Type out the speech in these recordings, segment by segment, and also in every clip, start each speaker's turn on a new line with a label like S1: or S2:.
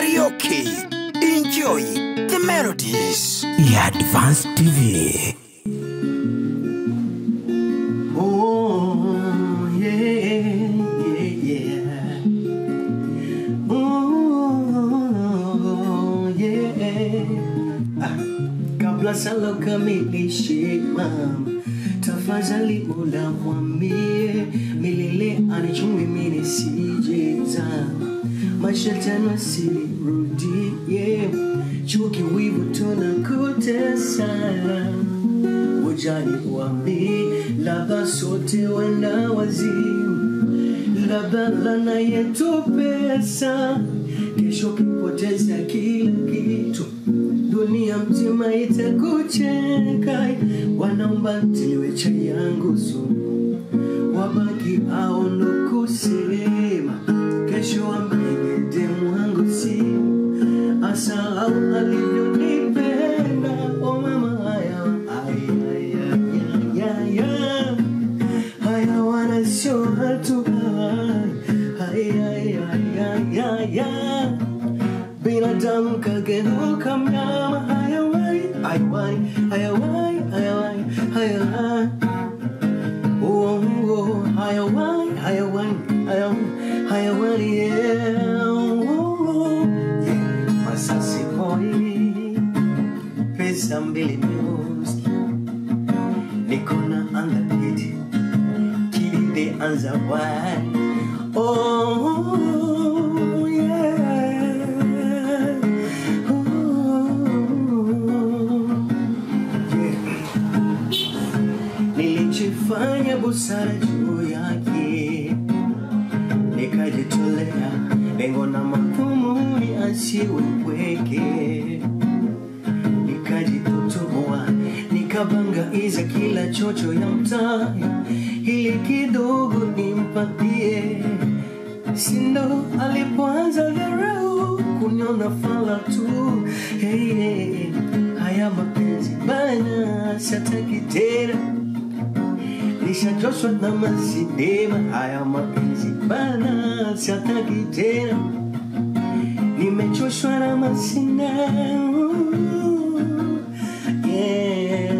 S1: karaoke. Enjoy the melodies.
S2: Advance TV.
S3: Oh yeah, yeah, yeah. Oh yeah. Kabla sala kamilishe mama, tafadhali Mola mwambie milele anichunge mimi nisijeza. Mashetani wasirudie, chuki wivu tunakutesana. Ujani wambi, labda sote wenda wazimu, labda lana yetu pesa, kesho kipoteza kila kitu, dunia mzima itakucheka. Wanaomba tiliwe chai yangu sumu, wabaki au ndo kusema, kesho wambege demu wangu simu, asa au alivyonipenda. Oh mama haya, haya wana sio hatu haya, binadamu kageuka mnyama. Hayawani, yeah. Masasi hoi, pesa mbili news, nikona anga kiti, kidide anza wai. Oh yeah, nilichofanya busara juu yake, nikajitolea lengo na mathumuni asiwe pweke, nikajitotoa nikabangaiza kila chocho ya mtaa, ili kidogo nimpatie. Sindo alipoanza dharau kuniona fala tu. Hey, haya mapenzi bana sitaki tena, nishachoshwa na masinema. Haya mapenzi bana sitaki tena, nimechoshwa na masinema. Yeah.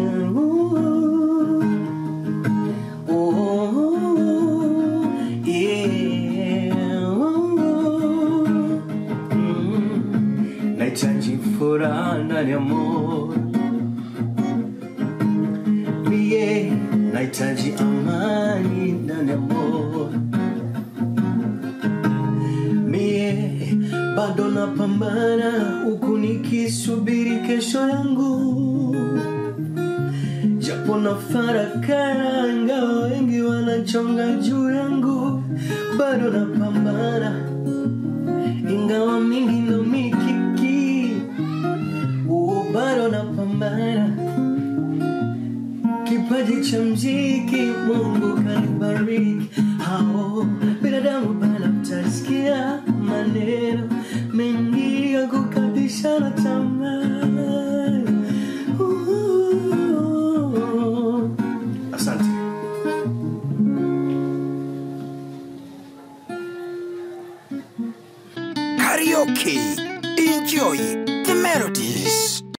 S3: Oh, yeah. Nahitaji furaha ndani ya moyo, nahitaji amani ndani ya moyo. Mie bado napambana huku nikisubiri kesho yangu, japo nafarakana ingawa wengi wanachonga juu yangu. Bado napambana ingawa mingi ndo mikiki. Bado napambana, kipaji cha mziki Mungu kanibariki. Hao binadamu bana mtasikia maneno mengi ya kukatisha tamaa.